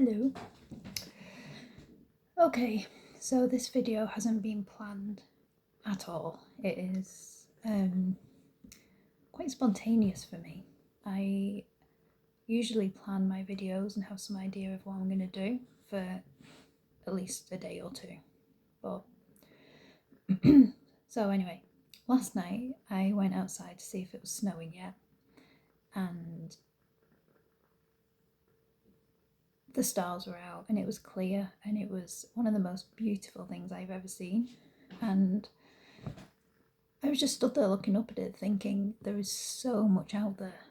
Hello. Okay, so this video hasn't been planned at all. It is quite spontaneous for me. I usually plan my videos and have some idea of what I'm going to do for at least a day or two. But so anyway, last night I went outside to see if it was snowing yet, and the stars were out and it was clear, and it was one of the most beautiful things I've ever seen. And I was just stood there looking up at it thinking there is so much out there,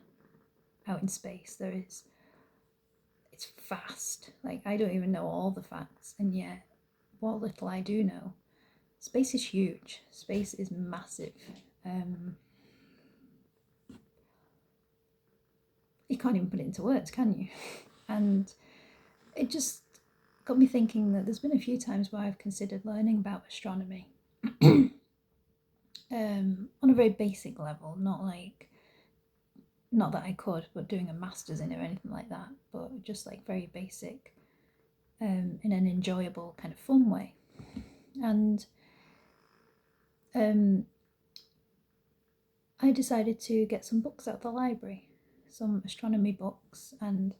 out in space. It's vast. Like, I don't even know all the facts, and yet what little I do know, space is huge. Space is massive. You can't even put it into words, can you? And it just got me thinking that there's been a few times where I've considered learning about astronomy on a very basic level, not that I could, but doing a master's in it or anything like that, but just like very basic, in an enjoyable kind of fun way. And I decided to get some books out of the library, some astronomy books, and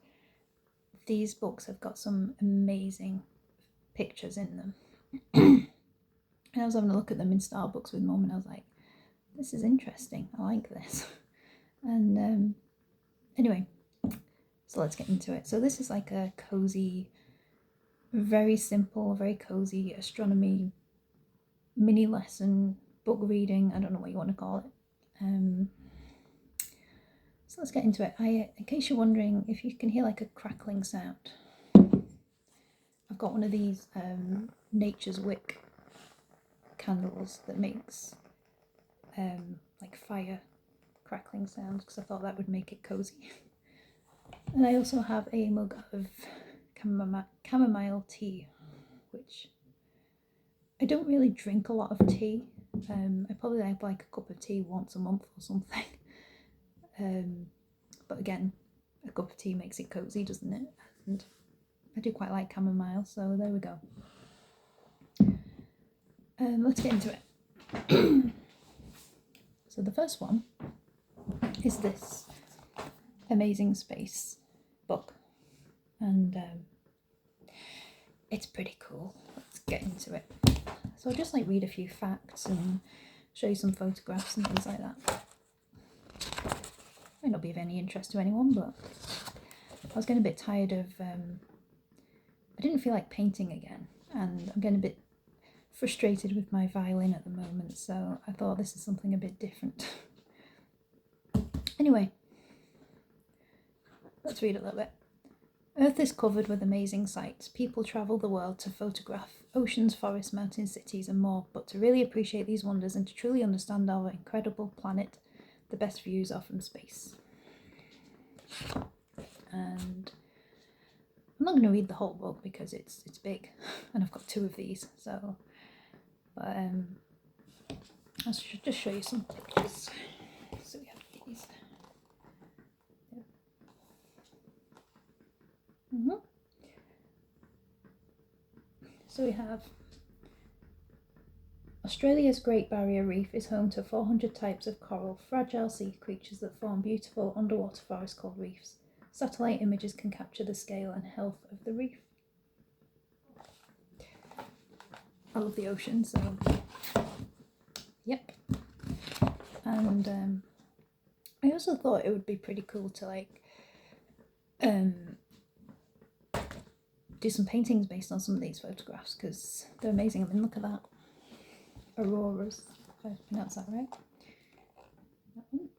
these books have got some amazing pictures in them. And I was having a look at them in Starbucks with Mum, and I was like, this is interesting, I like this. And anyway, so let's get into it. So this is like a cozy, very simple, very cozy astronomy mini lesson, book reading, I don't know what you want to call it. So let's get into it. In case you're wondering if you can hear like a crackling sound, I've got one of these Nature's Wick candles that makes like fire crackling sounds, because I thought that would make it cozy. And I also have a mug of chamomile tea, which I don't really drink a lot of tea. I probably have like a cup of tea once a month or something. But again, a cup of tea makes it cozy, doesn't it? And I do quite like chamomile, so there we go. Let's get into it. So the first one is this Amazing Space book, and it's pretty cool. Let's get into it. So I'll just like read a few facts and show you some photographs and things like that. Might not be of any interest to anyone, but I was getting a bit tired of, I didn't feel like painting again, and I'm getting a bit frustrated with my violin at the moment, so I thought this is something a bit different. Anyway, let's read a little bit. Earth is covered with amazing sights. People travel the world to photograph oceans, forests, mountains, cities, and more, but to really appreciate these wonders and to truly understand our incredible planet, the best views are from space. And I'm not going to read the whole book because it's big, and I've got two of these, so, but I should just show you some pictures. So we have these. Yeah. So we have Australia's Great Barrier Reef is home to 400 types of coral, fragile sea creatures that form beautiful underwater forests called reefs. Satellite images can capture the scale and health of the reef. I love the ocean, so yep. And I also thought it would be pretty cool to like do some paintings based on some of these photographs, because they're amazing. I mean, look at that. Auroras, if I pronounce that right. That one.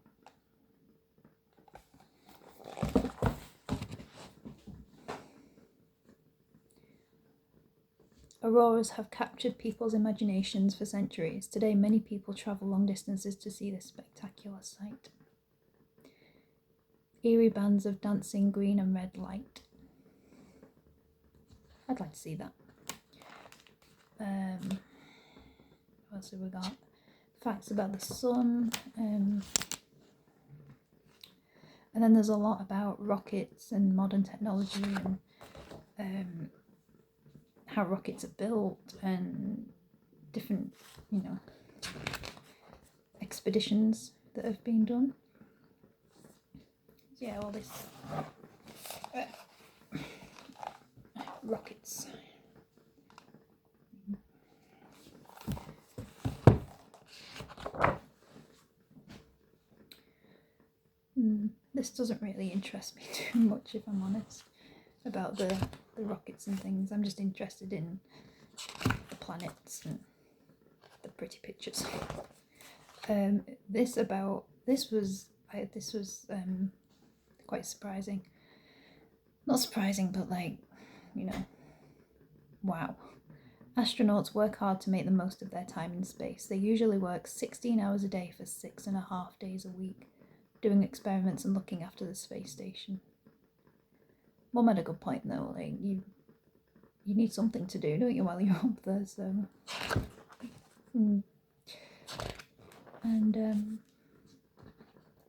Auroras have captured people's imaginations for centuries. Today, many people travel long distances to see this spectacular sight. Eerie bands of dancing green and red light. I'd like to see that. What else have we got? Facts about the sun. And then there's a lot about rockets and modern technology and how rockets are built and different, expeditions that have been done. Yeah, all this rockets. This doesn't really interest me too much, if I'm honest, about the rockets and things. I'm just interested in the planets and the pretty pictures. This was quite surprising. Not surprising, but wow. Astronauts work hard to make the most of their time in space. They usually work 16 hours a day for 6.5 days a week, doing experiments and looking after the space station. Mum had a good point though, you need something to do, don't you, while you're up there, so... And,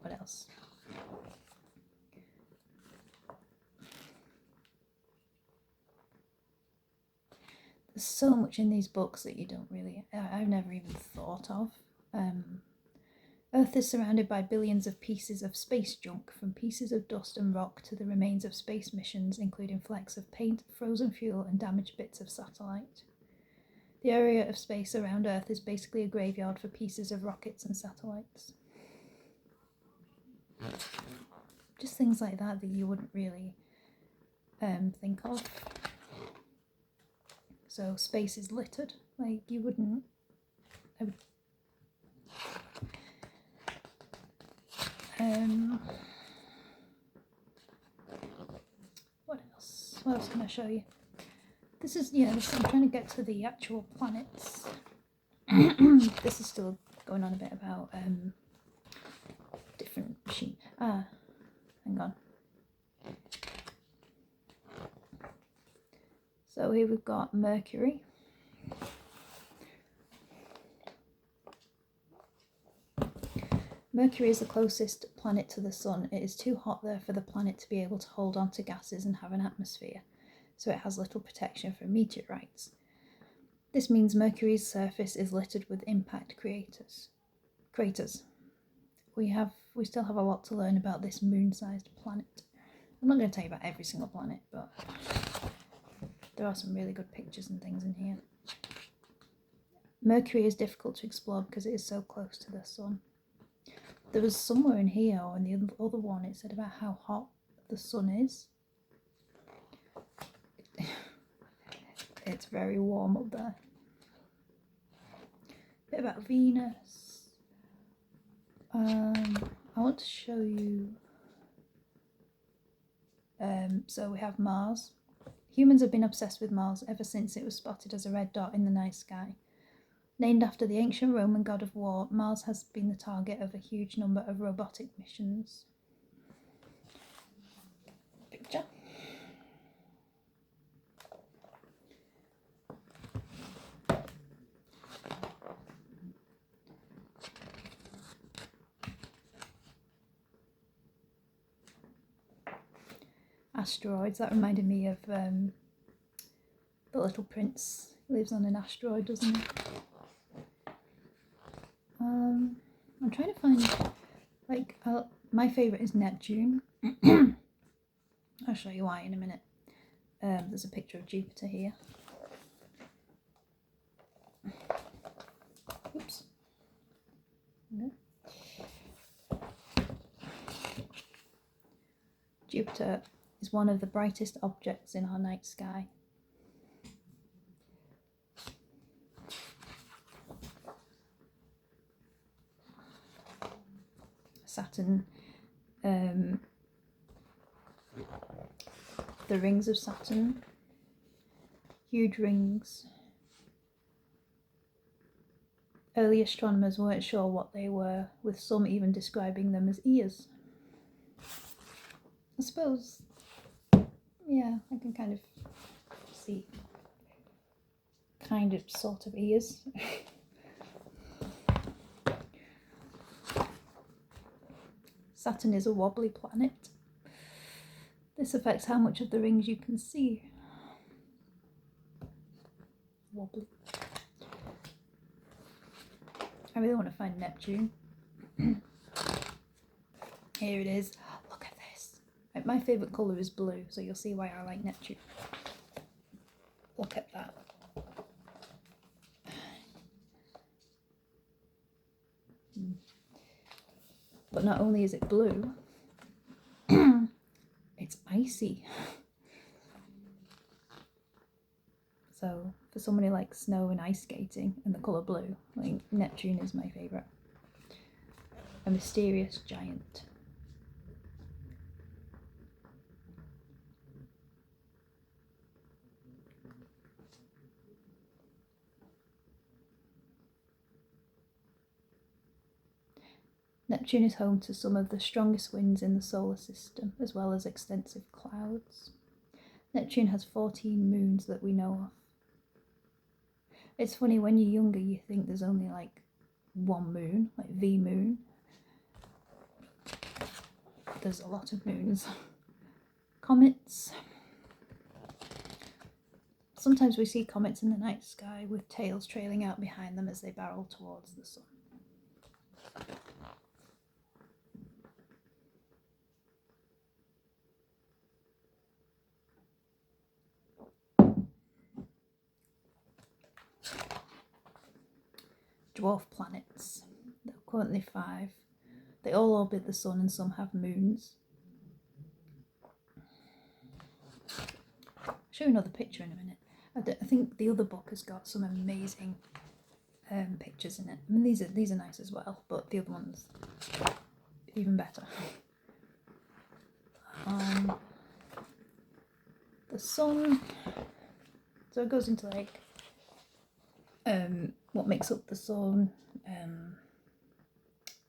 what else? There's so much in these books that you don't really... I've never even thought of. Earth is surrounded by billions of pieces of space junk, from pieces of dust and rock to the remains of space missions, including flecks of paint, frozen fuel, and damaged bits of satellite. The area of space around Earth is basically a graveyard for pieces of rockets and satellites. Just things like that you wouldn't really think of. So space is littered, you wouldn't... What else? What else can I show you? This is, I'm trying to get to the actual planets. This is still going on a bit about different machine. Hang on. So here we've got Mercury. Mercury is the closest planet to the Sun. It is too hot there for the planet to be able to hold on to gases and have an atmosphere, so it has little protection from meteorites. This means Mercury's surface is littered with impact craters. We still have a lot to learn about this moon-sized planet. I'm not going to tell you about every single planet, but there are some really good pictures and things in here. Mercury is difficult to explore because it is so close to the Sun. There was somewhere in here, or in the other one, it said about how hot the Sun is. It's very warm up there. A bit about Venus. I want to show you... so we have Mars. Humans have been obsessed with Mars ever since it was spotted as a red dot in the night sky. Named after the ancient Roman god of war, Mars has been the target of a huge number of robotic missions. Picture. Asteroids, that reminded me of The Little Prince. He lives on an asteroid, doesn't he? I'm trying to find, my favourite is Neptune. I'll show you why in a minute. There's a picture of Jupiter here. Oops. Okay. Jupiter is one of the brightest objects in our night sky. Saturn, the rings of Saturn, huge rings. Early astronomers weren't sure what they were, with some even describing them as ears. I suppose, yeah, I can kind of see sort of ears. Saturn is a wobbly planet. This affects how much of the rings you can see. wobbly. I really want to find Neptune. Here it is. Look at this. My favourite colour is blue, so you'll see why I like Neptune. Look at that. But not only is it blue, it's icy. So for somebody like snow and ice skating and the colour blue, like Neptune is my favourite. A mysterious giant. Neptune is home to some of the strongest winds in the solar system, as well as extensive clouds. Neptune has 14 moons that we know of. It's funny, when you're younger you think there's only like one moon, like the moon. There's a lot of moons. Comets. Sometimes we see comets in the night sky with tails trailing out behind them as they barrel towards the sun. Dwarf planets. There are currently 5. They all orbit the sun and some have moons. I'll show you another picture in a minute. I think the other book has got some amazing pictures in it. I mean, these are nice as well, but the other one's even better. The sun. So it goes into like what makes up the sun,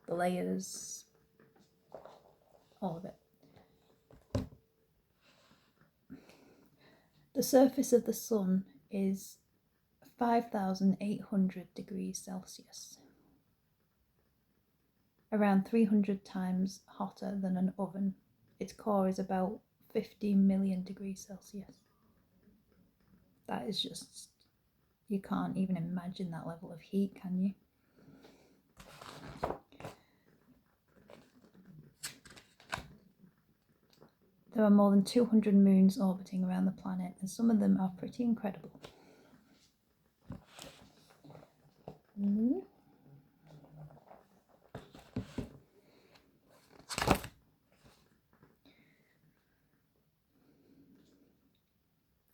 the layers, all of it. The surface of the sun is 5,800 degrees Celsius, around 300 times hotter than an oven. Its core is about 50 million degrees Celsius. That is just, you can't even imagine that level of heat, can you? There are more than 200 moons orbiting around the planet, and some of them are pretty incredible.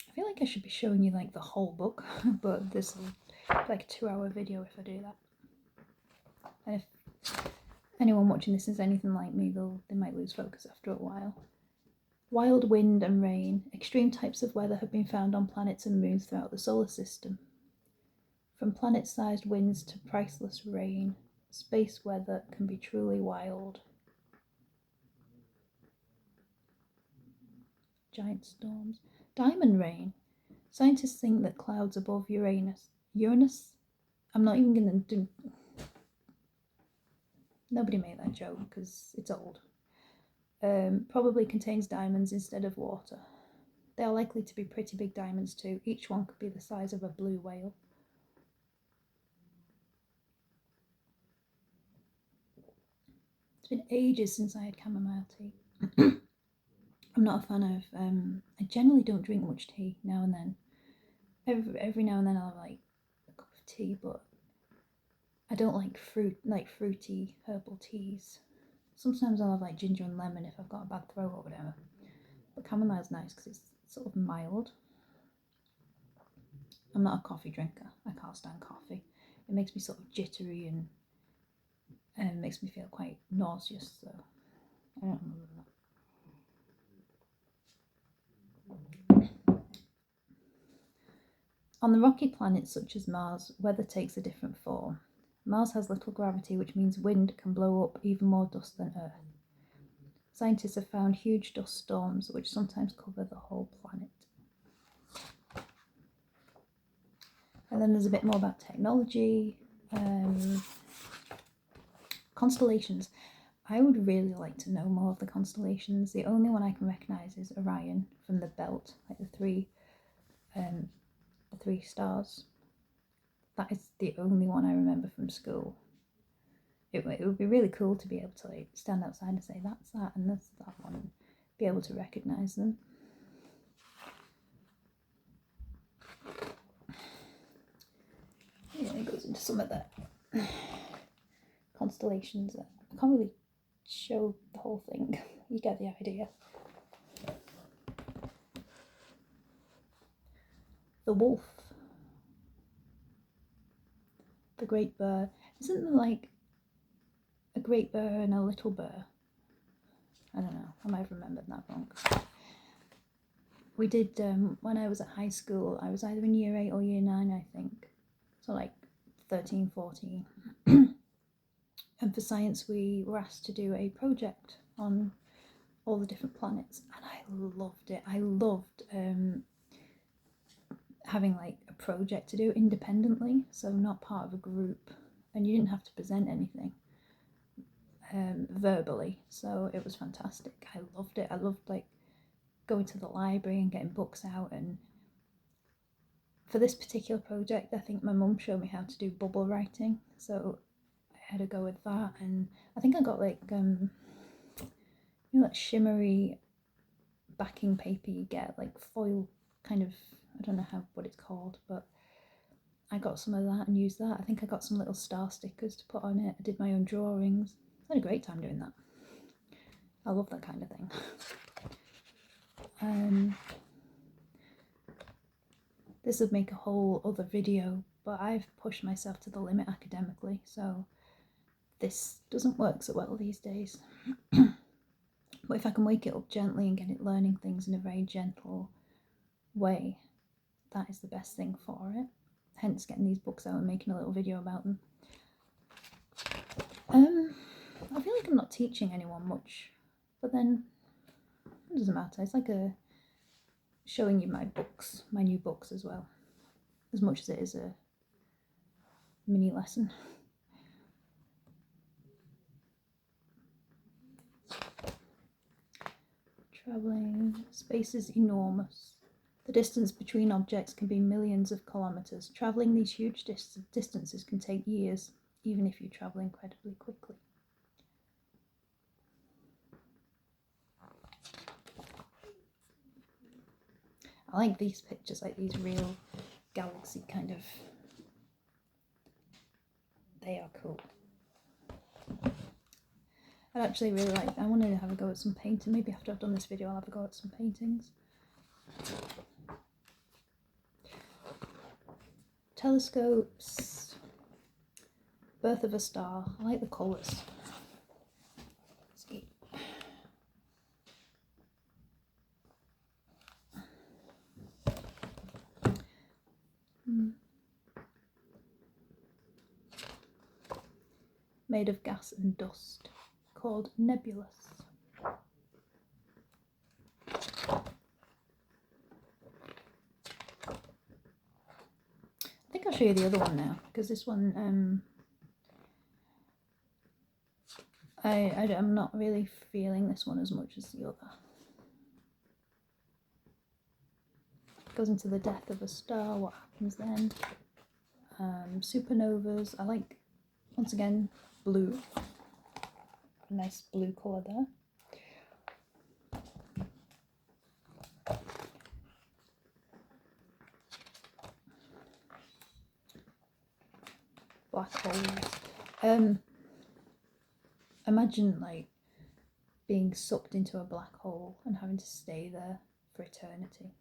I feel like I should be showing you like the whole book, but this will be like a 2-hour video if I do that. And if anyone watching this is anything like me, they might lose focus after a while. Wild wind and rain. Extreme types of weather have been found on planets and moons throughout the solar system. From planet-sized winds to priceless rain, space weather can be truly wild. Giant storms. Diamond rain. Scientists think that clouds above Uranus? I'm not even going to do... Nobody made that joke because it's old. Probably contains diamonds instead of water. They are likely to be pretty big diamonds too. Each one could be the size of a blue whale. It's been ages since I had chamomile tea. I'm not a fan of, I generally don't drink much tea now and then. Every now and then I'll have like a cup of tea, but I don't like fruity herbal teas. Sometimes I'll have like ginger and lemon if I've got a bad throat or whatever. But chamomile's nice because it's sort of mild. I'm not a coffee drinker. I can't stand coffee. It makes me sort of jittery and makes me feel quite nauseous, so I don't remember that. On the rocky planets such as Mars, weather takes a different form. Mars has little gravity, which means wind can blow up even more dust than Earth. Scientists have found huge dust storms which sometimes cover the whole planet. And then there's a bit more about technology. Constellations. I would really like to know more of the constellations. The only one I can recognise is Orion from the belt, like the three stars. that is the only one I remember from school. It would be really cool to be able to like stand outside and say that's that and that's that one, and be able to recognise them. Yeah, it goes into some of the constellations. I can't really show the whole thing. You get the idea. The wolf. The great bear. Isn't there like a great bear and a little bear? I don't know. I might have remembered that wrong. We did, when I was at high school, I was either in year 8 or year 9, I think. So like 13, 14. And for science, we were asked to do a project on all the different planets. And I loved it. I loved having like a project to do independently. So not part of a group. And you didn't have to present anything verbally. So it was fantastic. I loved it. I loved like going to the library and getting books out. And for this particular project, I think my mum showed me how to do bubble writing, so I had a go with that. And I think I got like that shimmery backing paper you get, like foil kind of, I don't know what it's called, but I got some of that and used that. I think I got some little star stickers to put on it. I did my own drawings. I had a great time doing that. I love that kind of thing. This would make a whole other video, but I've pushed myself to the limit academically, so this doesn't work so well these days. But if I can wake it up gently and get it learning things in a very gentle way, that is the best thing for it. Hence getting these books out and making a little video about them. I feel like I'm not teaching anyone much, but then it doesn't matter. It's like showing you my books, my new books as well, as much as it is a mini lesson. Travelling, space is enormous. The distance between objects can be millions of kilometres. Travelling these huge distances can take years, even if you travel incredibly quickly. I like these pictures, like these real galaxy kind of, they are cool. I'd actually really like, I wanted to have a go at some painting. Maybe after I've done this video I'll have a go at some paintings. Telescopes, birth of a star. I like the colours. See. Made of gas and dust, called nebulous. I think I'll show you the other one now, because this one I'm not really feeling this one as much as the other. It goes into the death of a star, what happens then. Supernovas, I like, once again, blue. A nice blue colour there. Black holes. Imagine like being sucked into a black hole and having to stay there for eternity.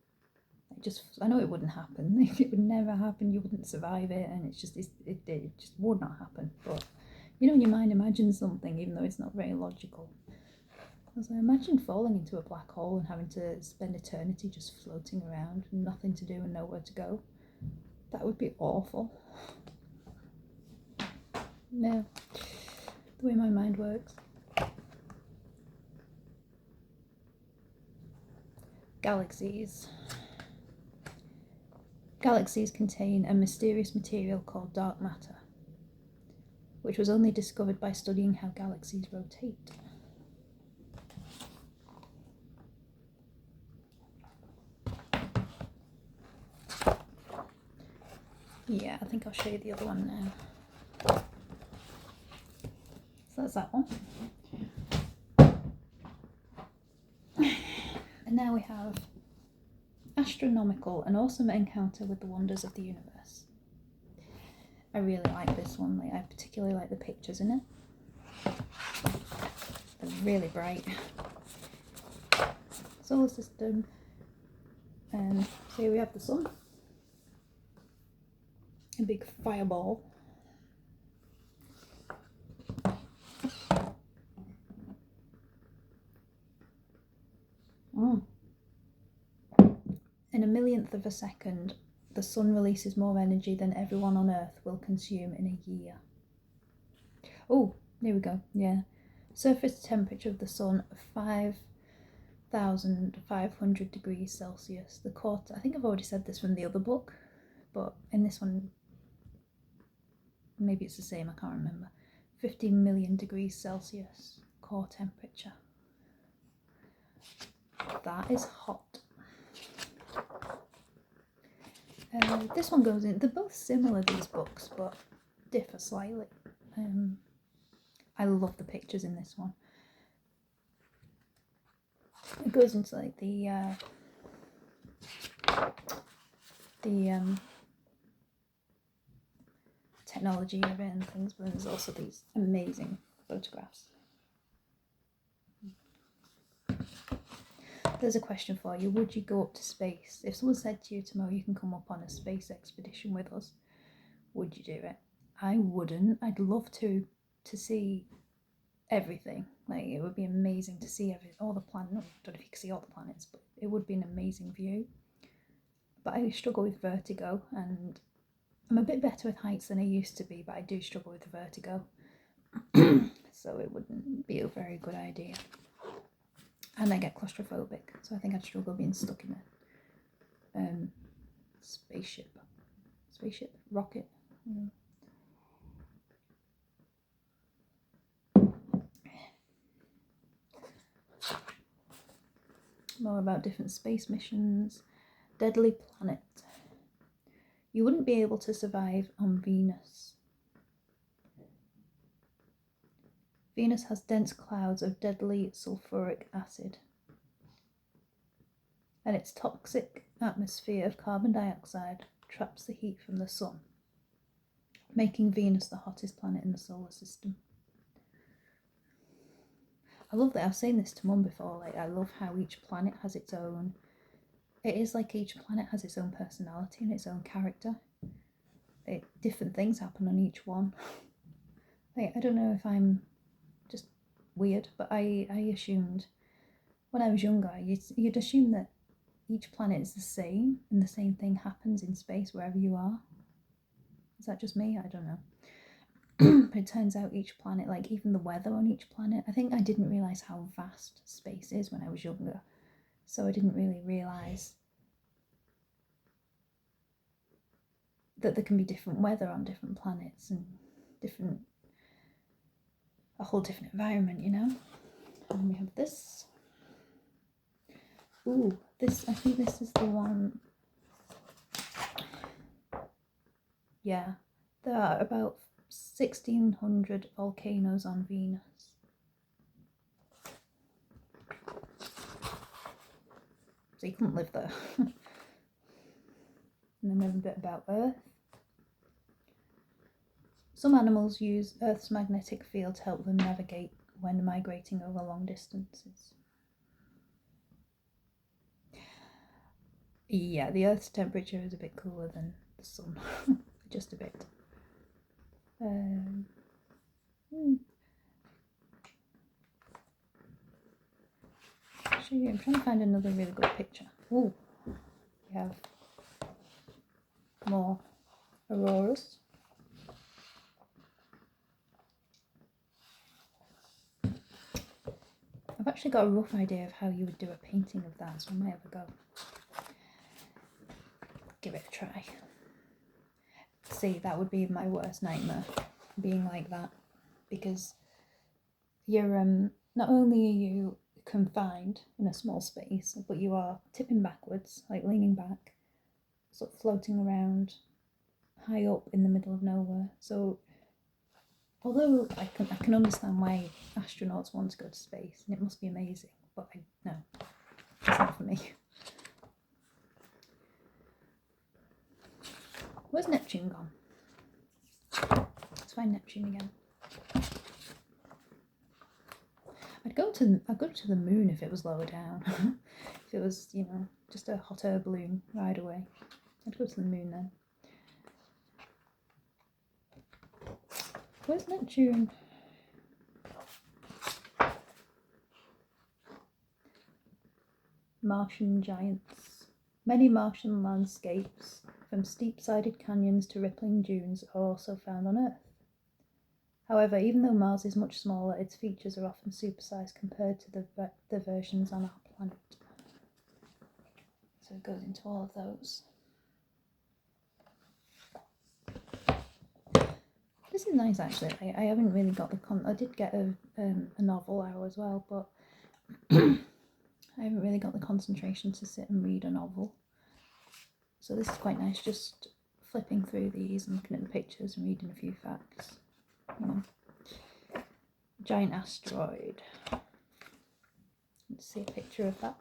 I know it wouldn't happen. It would never happen. You wouldn't survive it, and it just would not happen. But you know, in your mind, imagine something, even though it's not very logical. Because I imagine falling into a black hole and having to spend eternity just floating around, nothing to do and nowhere to go. That would be awful. No, the way my mind works. Galaxies. Galaxies contain a mysterious material called dark matter, which was only discovered by studying how galaxies rotate. Yeah, I think I'll show you the other one now. So that's that one. And now we have Astronomical, an awesome encounter with the wonders of the universe. I really like this one. Like, I particularly like the pictures in it. They're really bright. Solar system. And so here we have the sun. A big fireball. In a millionth of a second, the sun releases more energy than everyone on Earth will consume in a year. Oh, there we go. Yeah. Surface temperature of the sun, 5,500 degrees Celsius. The core, I think I've already said this from the other book, but in this one, maybe it's the same, I can't remember. 15 million degrees Celsius core temperature. That is hot. This one goes in, they're both similar, these books, but differ slightly. I love the pictures in this one. It goes into like the technology of it and things, but there's also these amazing photographs. There's a question for you. Would you go up to space? If someone said to you tomorrow you can come up on a space expedition with us, would you do it? I wouldn't. I'd love to see everything. Like, it would be amazing to see all the planets. I don't know if you can see all the planets, but it would be an amazing view. But I struggle with vertigo, and I'm a bit better with heights than I used to be, but I do struggle with vertigo. So it wouldn't be a very good idea. And I get claustrophobic, so I think I'd struggle being stuck in a spaceship, rocket. More about different space missions. Deadly planet. You wouldn't be able to survive on Venus. Venus has dense clouds of deadly sulfuric acid, and its toxic atmosphere of carbon dioxide traps the heat from the sun, making Venus the hottest planet in the solar system. I love that. I've seen this to Mum before. Like, I love how each planet has its own. It is like each planet has its own personality and its own character. Different things happen on each one. Like, I don't know if I'm just weird, but I assumed when I was younger, you'd assume that each planet is the same and the same thing happens in space wherever you are. Is that just me? I don't know. But it turns out each planet, like even the weather on each planet, I think I didn't realise how vast space is when I was younger. So I didn't really realise that there can be different weather on different planets and a whole different environment, you know? And we have this. Ooh, I think this is the one. Yeah, there are about 1,600 volcanoes on Venus. So you couldn't live there. And then we have a bit about Earth. Some animals use Earth's magnetic field to help them navigate when migrating over long distances. Yeah, the Earth's temperature is a bit cooler than the sun. Just a bit. I'm trying to find another really good picture. Oh, we have more auroras. I've actually got a rough idea of how you would do a painting of that, so I might have a go. Give it a try. See, that would be my worst nightmare, being like that, because you're not only are you confined in a small space, but you are tipping backwards, like leaning back, sort of floating around high up in the middle of nowhere. So although I can understand why astronauts want to go to space, and it must be amazing, but no, it's not for me. Where's Neptune gone? Let's find Neptune again. I'd go to the moon if it was lower down. If it was, you know, just a hot air balloon ride away, I'd go to the moon then. Where's Neptune? Martian giants. Many Martian landscapes, from steep-sided canyons to rippling dunes, are also found on Earth. However, even though Mars is much smaller, its features are often supersized compared to the versions on our planet. So it goes into all of those. This is nice actually. I haven't really got I did get a novel hour as well, but I haven't really got the concentration to sit and read a novel. So this is quite nice, just flipping through these and looking at the pictures and reading a few facts. You know. Giant asteroid. Let's see a picture of that.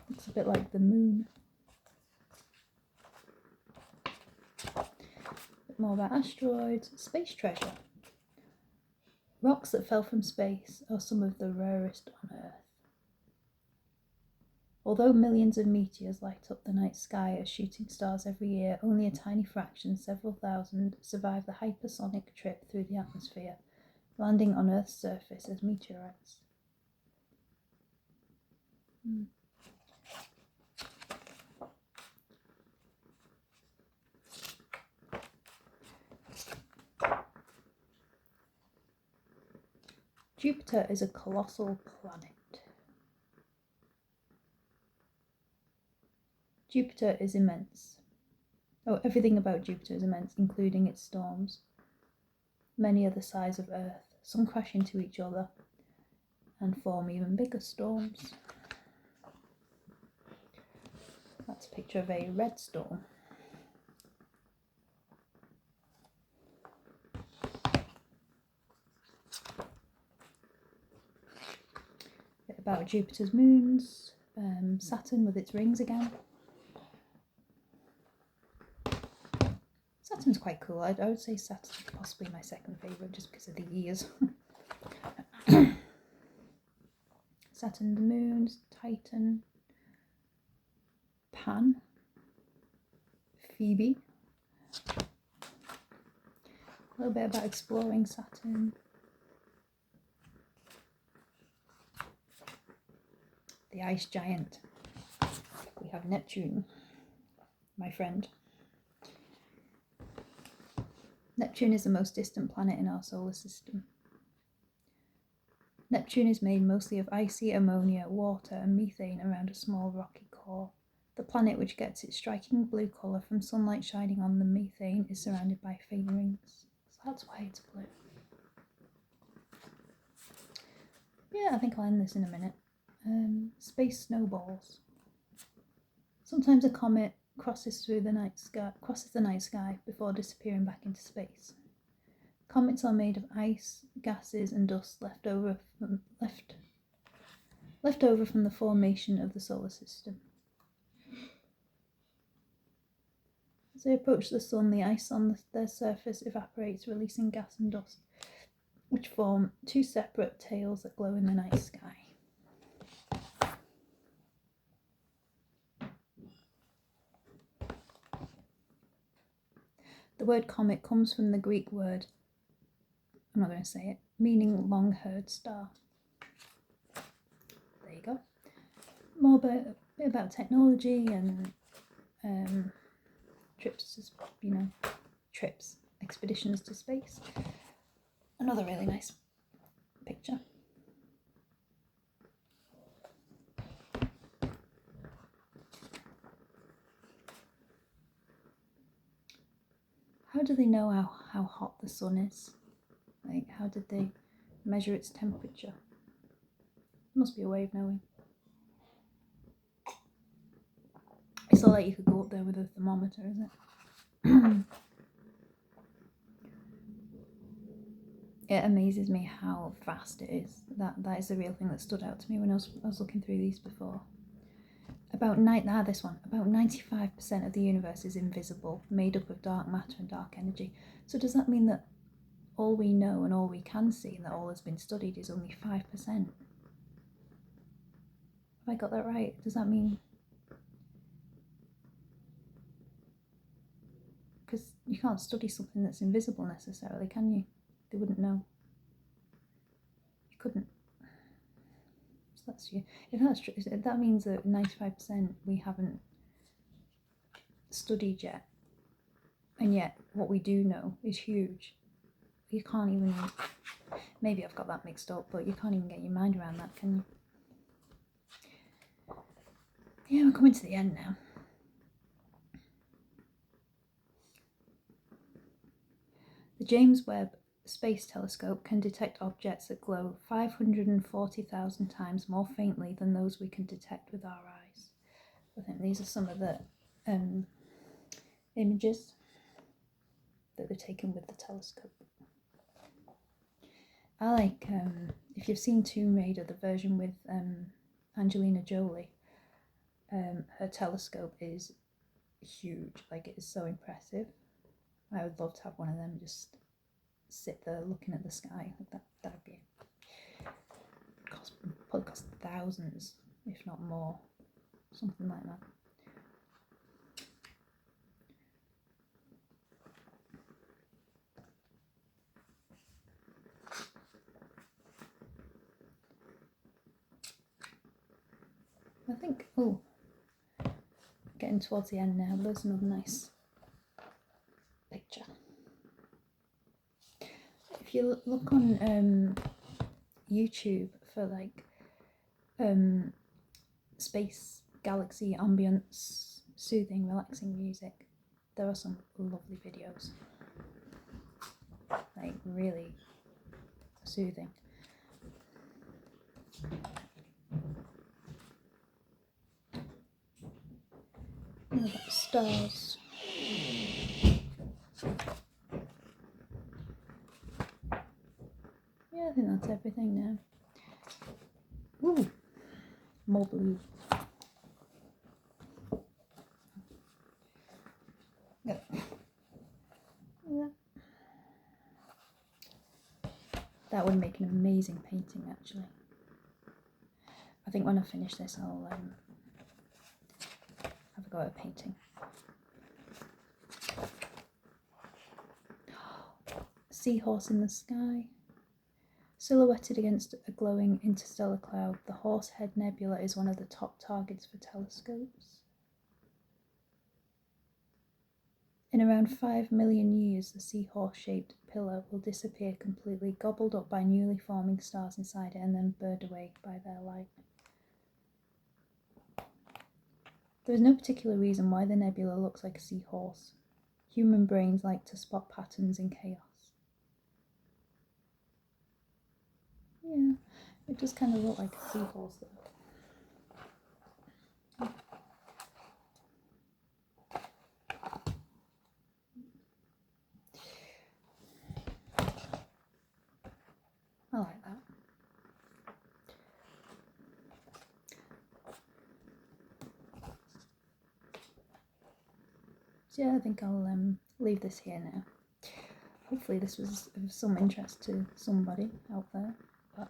Looks a bit like the moon. A bit more about asteroids. Space treasure. Rocks that fell from space are some of the rarest on Earth. Although millions of meteors light up the night sky as shooting stars every year, only a tiny fraction, several thousand, survive the hypersonic trip through the atmosphere, landing on Earth's surface as meteorites. Jupiter is a colossal planet. Jupiter is immense. Oh, everything about Jupiter is immense, including its storms. Many are the size of Earth. Some crash into each other and form even bigger storms. That's a picture of a red storm. A bit about Jupiter's moons. Saturn with its rings again. Saturn's quite cool. I would say Saturn's possibly my second favourite just because of the years. Saturn, the moons, Titan, Pan, Phoebe. A little bit about exploring Saturn. The ice giant. We have Neptune, my friend. Neptune is the most distant planet in our solar system. Neptune is made mostly of icy ammonia, water and methane around a small rocky core. The planet, which gets its striking blue colour from sunlight shining on the methane, is surrounded by faint rings. So that's why it's blue. Yeah, I think I'll end this in a minute. Space snowballs. Sometimes a comet crosses the night sky before disappearing back into space. Comets are made of ice, gases and dust left over from the formation of the solar system. As they approach the sun, the ice on their surface evaporates, releasing gas and dust, which form two separate tails that glow in the night sky. The word comet comes from the Greek word, I'm not going to say it, meaning long-haired star. There you go. More bit about technology and expeditions to space. Another really nice picture. How do they know how hot the sun is? Like, how did they measure its temperature? There must be a way of knowing. It's not like you could go up there with a thermometer, is it? It amazes me how vast it is. That is the real thing that stood out to me when I was looking through these before. About 95% of the universe is invisible, made up of dark matter and dark energy. So does that mean that all we know and all we can see and that all has been studied is only 5%? Have I got that right? Does that mean... Because you can't study something that's invisible necessarily, can you? They wouldn't know. You couldn't. So that's you. If that's true, that means that 95% we haven't studied yet. And yet what we do know is huge. You can't even... Maybe I've got that mixed up, but you can't even get your mind around that, can you? Yeah, we're coming to the end now. The James Webb Space Telescope can detect objects that glow 540,000 times more faintly than those we can detect with our eyes. I think these are some of the images that were taken with the telescope. I like, if you've seen Tomb Raider, the version with Angelina Jolie, her telescope is huge, like it is so impressive. I would love to have one of them, just sit there looking at the sky like that. That would be probably cost thousands, if not more, something like that. I think, oh, getting towards the end now, but there's another nice picture. If you look on YouTube for like space, galaxy, ambience, soothing, relaxing music, there are some lovely videos. Like really soothing. What about stars? Yeah, I think that's everything now. Ooh, more blue. Yeah. That would make an amazing painting, actually. I think when I finish this, I'll have a go at painting. Seahorse in the sky. Silhouetted against a glowing interstellar cloud, the Horsehead Nebula is one of the top targets for telescopes. In around 5 million years, the seahorse-shaped pillar will disappear completely, gobbled up by newly forming stars inside it and then burned away by their light. There is no particular reason why the nebula looks like a seahorse. Human brains like to spot patterns in chaos. Yeah, it does kind of look like a seahorse though. I like that. So yeah, I think I'll leave this here now. Hopefully this was of some interest to somebody out there. But